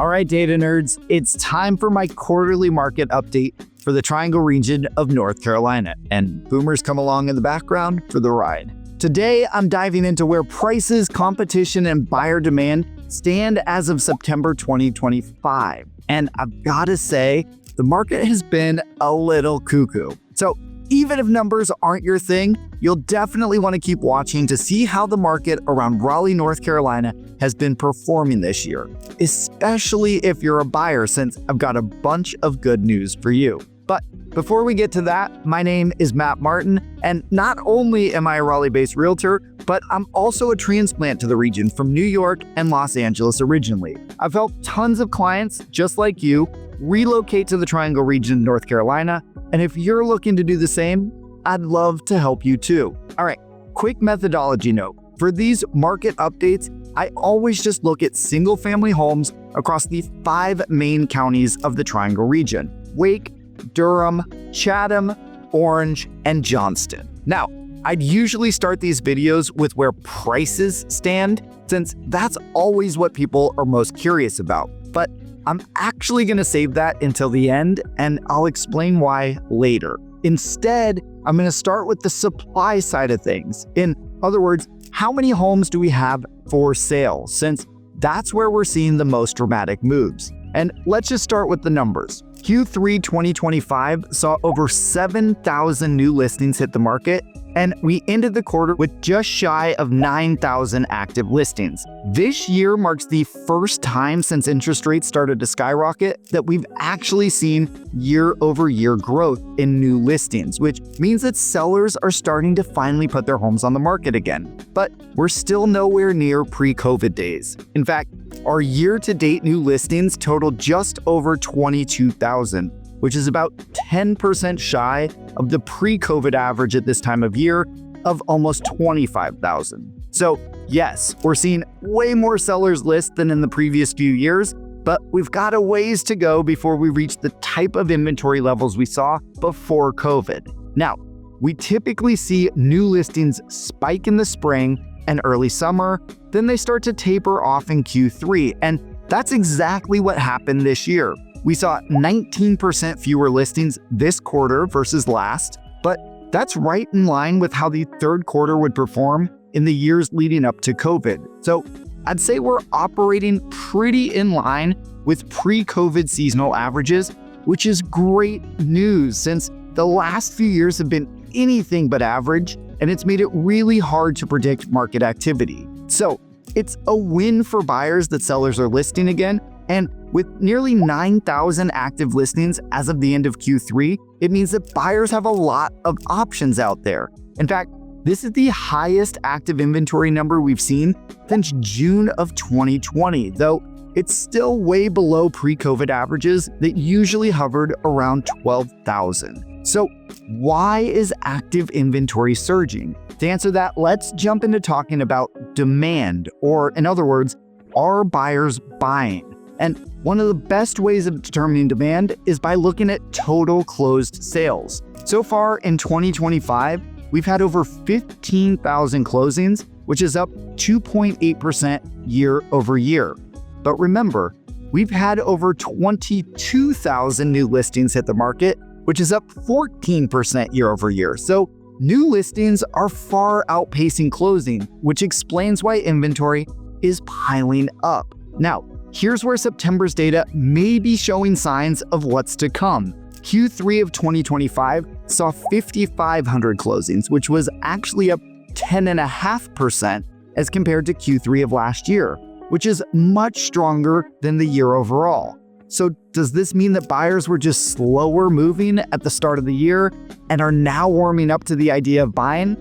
All right, data nerds, it's time for my quarterly market update for the Triangle region of North Carolina, and boomers come along in the background for the ride. Today, I'm diving into where prices, competition, and buyer demand stand as of September 2025. And I've got to say, the market has been a little cuckoo. So even if numbers aren't your thing, you'll definitely want to keep watching to see how the market around Raleigh, North Carolina has been performing this year, especially if you're a buyer, since I've got a bunch of good news for you. But before we get to that, my name is Matt Martin, and not only am I a Raleigh-based realtor, but I'm also a transplant to the region from New York and Los Angeles originally. I've helped tons of clients, just like you, relocate to the Triangle region in North Carolina, and if you're looking to do the same, I'd love to help you too. All right, quick methodology note. For these market updates, I always just look at single-family homes across the 5 main counties of the Triangle region: Wake, Durham, Chatham, Orange, and Johnston. Now, I'd usually start these videos with where prices stand, since that's always what people are most curious about. But I'm actually going to save that until the end, and I'll explain why later. Instead, I'm going to start with the supply side of things. In other words, how many homes do we have for sale, since that's where we're seeing the most dramatic moves. And let's just start with the numbers. Q3 2025 saw over 7,000 new listings hit the market, and we ended the quarter with just shy of 9,000 active listings. This year marks the first time since interest rates started to skyrocket that we've actually seen year-over-year growth in new listings, which means that sellers are starting to finally put their homes on the market again. But we're still nowhere near pre-COVID days. In fact, our year-to-date new listings total just over 22,000, which is about 10% shy of the pre-COVID average at this time of year of almost 25,000. So yes, we're seeing way more sellers list than in the previous few years, but we've got a ways to go before we reach the type of inventory levels we saw before COVID. Now, we typically see new listings spike in the spring and early summer, then they start to taper off in Q3, and that's exactly what happened this year. We saw 19% fewer listings this quarter versus last, but that's right in line with how the third quarter would perform in the years leading up to COVID. So I'd say we're operating pretty in line with pre-COVID seasonal averages, which is great news since the last few years have been anything but average, and it's made it really hard to predict market activity. So it's a win for buyers that sellers are listing again, and with nearly 9,000 active listings as of the end of Q3, it means that buyers have a lot of options out there. In fact, this is the highest active inventory number we've seen since June of 2020, though it's still way below pre-COVID averages that usually hovered around 12,000. So why is active inventory surging? To answer that, let's jump into talking about demand, or in other words, are buyers buying? And one of the best ways of determining demand is by looking at total closed sales. So far in 2025, we've had over 15,000 closings, which is up 2.8% year over year. But remember, we've had over 22,000 new listings hit the market, which is up 14% year over year. So new listings are far outpacing closing, which explains why inventory is piling up. Now, here's where September's data may be showing signs of what's to come. Q3 of 2025 saw 5,500 closings, which was actually up 10.5% as compared to Q3 of last year, which is much stronger than the year overall. So does this mean that buyers were just slower moving at the start of the year and are now warming up to the idea of buying?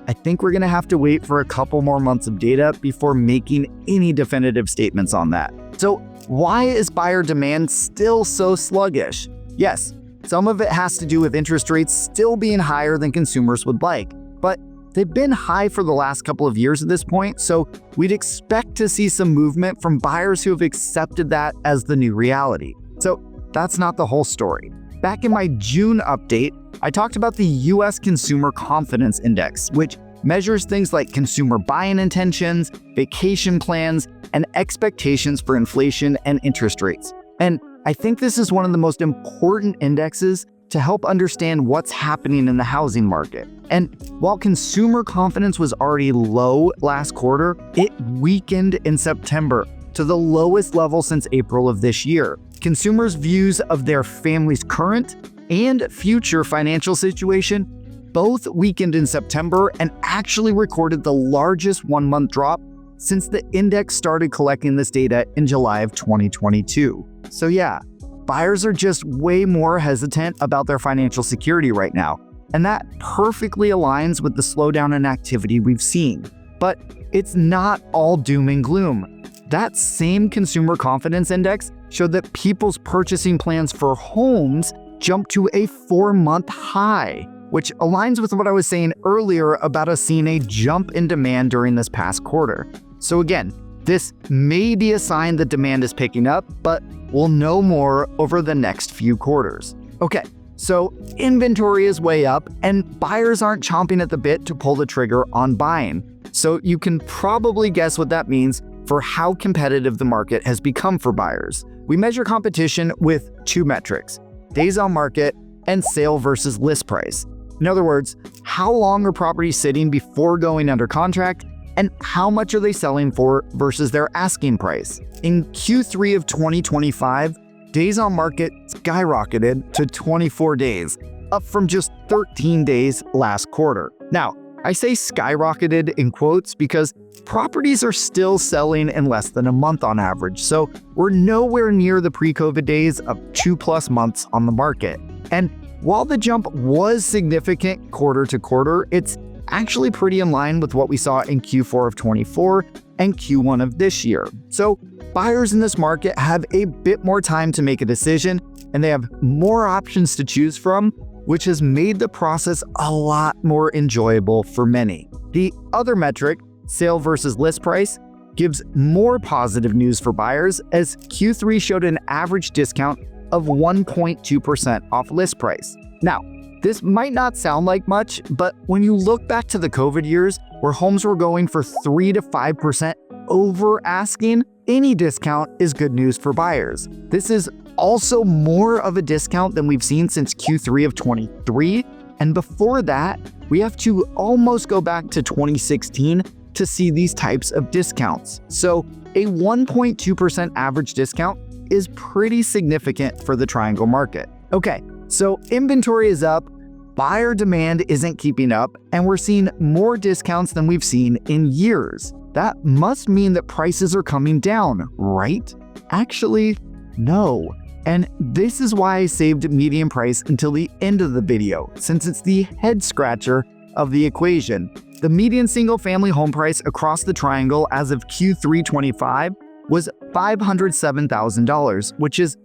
I think we're going to have to wait for a couple more months of data before making any definitive statements on that. So why is buyer demand still so sluggish? Yes, some of it has to do with interest rates still being higher than consumers would like, but they've been high for the last couple of years at this point, so we'd expect to see some movement from buyers who have accepted that as the new reality. So that's not the whole story. Back in my June update, I talked about the US Consumer Confidence Index, which measures things like consumer buying intentions, vacation plans, and expectations for inflation and interest rates. And I think this is one of the most important indexes to help understand what's happening in the housing market. And while consumer confidence was already low last quarter, it weakened in September to the lowest level since April of this year. Consumers' views of their family's current and future financial situation both weakened in September and actually recorded the largest one-month drop since the index started collecting this data in July of 2022. So yeah, buyers are just way more hesitant about their financial security right now, and that perfectly aligns with the slowdown in activity we've seen. But it's not all doom and gloom. That same consumer confidence index showed that people's purchasing plans for homes jumped to a 4-month high, which aligns with what I was saying earlier about us seeing a jump in demand during this past quarter. So again, this may be a sign that demand is picking up, but we'll know more over the next few quarters. Okay, so inventory is way up and buyers aren't chomping at the bit to pull the trigger on buying. So you can probably guess what that means for how competitive the market has become for buyers. We measure competition with two metrics: days on market and sale versus list price. In other words, how long are properties sitting before going under contract, and how much are they selling for versus their asking price? In Q3 of 2025, days on market skyrocketed to 24 days, up from just 13 days last quarter. Now, I say skyrocketed in quotes because properties are still selling in less than a month on average, so we're nowhere near the pre-COVID days of 2+ months on the market. And while the jump was significant quarter to quarter, it's actually pretty in line with what we saw in Q4 of 24 and Q1 of this year. So buyers in this market have a bit more time to make a decision, and they have more options to choose from, which has made the process a lot more enjoyable for many. The other metric, sale versus list price, gives more positive news for buyers, as Q3 showed an average discount of 1.2% off list price. Now, this might not sound like much, but when you look back to the COVID years where homes were going for 3 to 5% over asking, any discount is good news for buyers. This is also more of a discount than we've seen since Q3 of 23, and before that, we have to almost go back to 2016 to see these types of discounts. So a 1.2% average discount is pretty significant for the triangle market. Okay, so inventory is up, buyer demand isn't keeping up, and we're seeing more discounts than we've seen in years. That must mean that prices are coming down, right? Actually, no. And this is why I saved median price until the end of the video, since it's the head scratcher of the equation. The median single-family home price across the triangle as of Q3 25 was $507,000, which is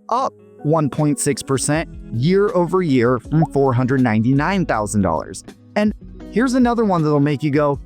up 1.6% year over year from $499,000. And here's another one that'll make you go,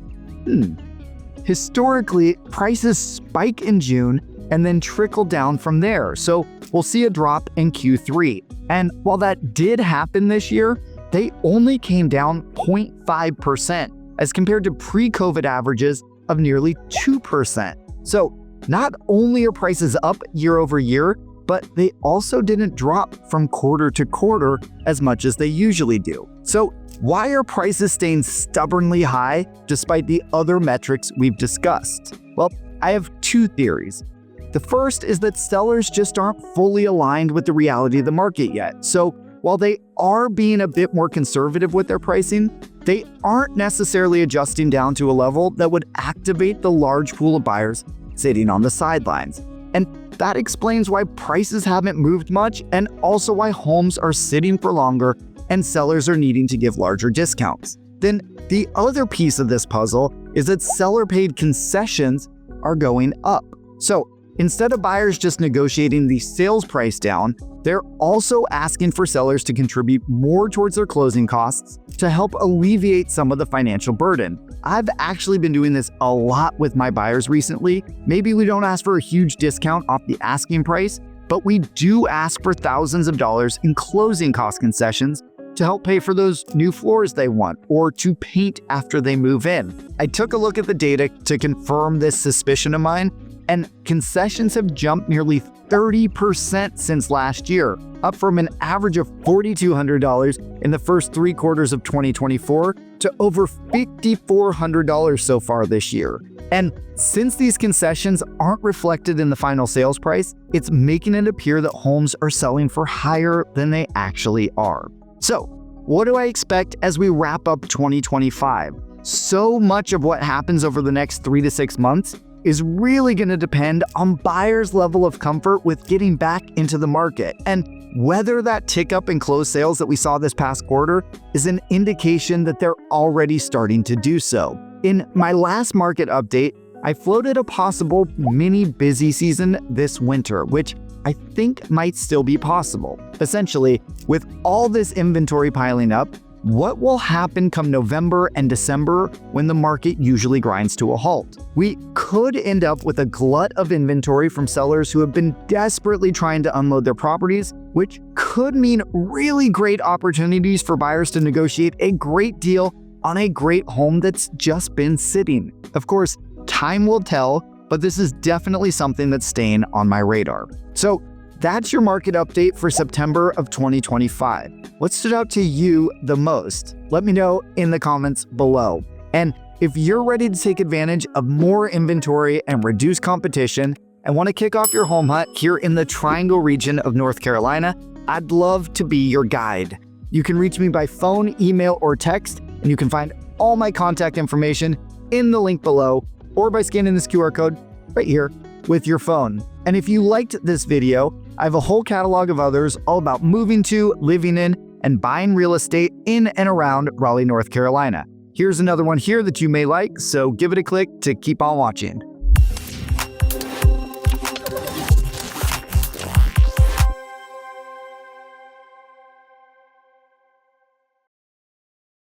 Historically, prices spike in June and then trickle down from there. So we'll see a drop in Q3. And while that did happen this year, they only came down 0.5% as compared to pre-COVID averages of nearly 2%. So not only are prices up year over year, but they also didn't drop from quarter to quarter as much as they usually do. So why are prices staying stubbornly high despite the other metrics we've discussed? Well, I have two theories. The first is that sellers just aren't fully aligned with the reality of the market yet. So while they are being a bit more conservative with their pricing, they aren't necessarily adjusting down to a level that would activate the large pool of buyers sitting on the sidelines. And that explains why prices haven't moved much, and also why homes are sitting for longer and sellers are needing to give larger discounts. Then the other piece of this puzzle is that seller-paid concessions are going up. So instead of buyers just negotiating the sales price down, they're also asking for sellers to contribute more towards their closing costs to help alleviate some of the financial burden. I've actually been doing this a lot with my buyers recently. Maybe we don't ask for a huge discount off the asking price, but we do ask for thousands of dollars in closing cost concessions to help pay for those new floors they want or to paint after they move in. I took a look at the data to confirm this suspicion of mine, and concessions have jumped nearly 30% since last year, up from an average of $4,200 in the first 3 quarters of 2024 to over $5,400 so far this year. And since these concessions aren't reflected in the final sales price, it's making it appear that homes are selling for higher than they actually are. So, what do I expect as we wrap up 2025? So much of what happens over the next 3 to 6 months is really going to depend on buyers' level of comfort with getting back into the market, and whether that tick up in closed sales that we saw this past quarter is an indication that they're already starting to do so. In my last market update, I floated a possible mini busy season this winter, which I think might still be possible. Essentially, with all this inventory piling up, what will happen come November and December when the market usually grinds to a halt? We could end up with a glut of inventory from sellers who have been desperately trying to unload their properties, which could mean really great opportunities for buyers to negotiate a great deal on a great home that's just been sitting. Of course, time will tell, but this is definitely something that's staying on my radar. So that's your market update for September of 2025. What stood out to you the most? Let me know in the comments below. And if you're ready to take advantage of more inventory and reduce competition and want to kick off your home hunt here in the Triangle region of North Carolina, I'd love to be your guide. You can reach me by phone, email, or text, and you can find all my contact information in the link below or by scanning this QR code right here with your phone. And if you liked this video, I have a whole catalog of others all about moving to, living in, and buying real estate in and around Raleigh, North Carolina. Here's another one here that you may like, so give it a click to keep on watching.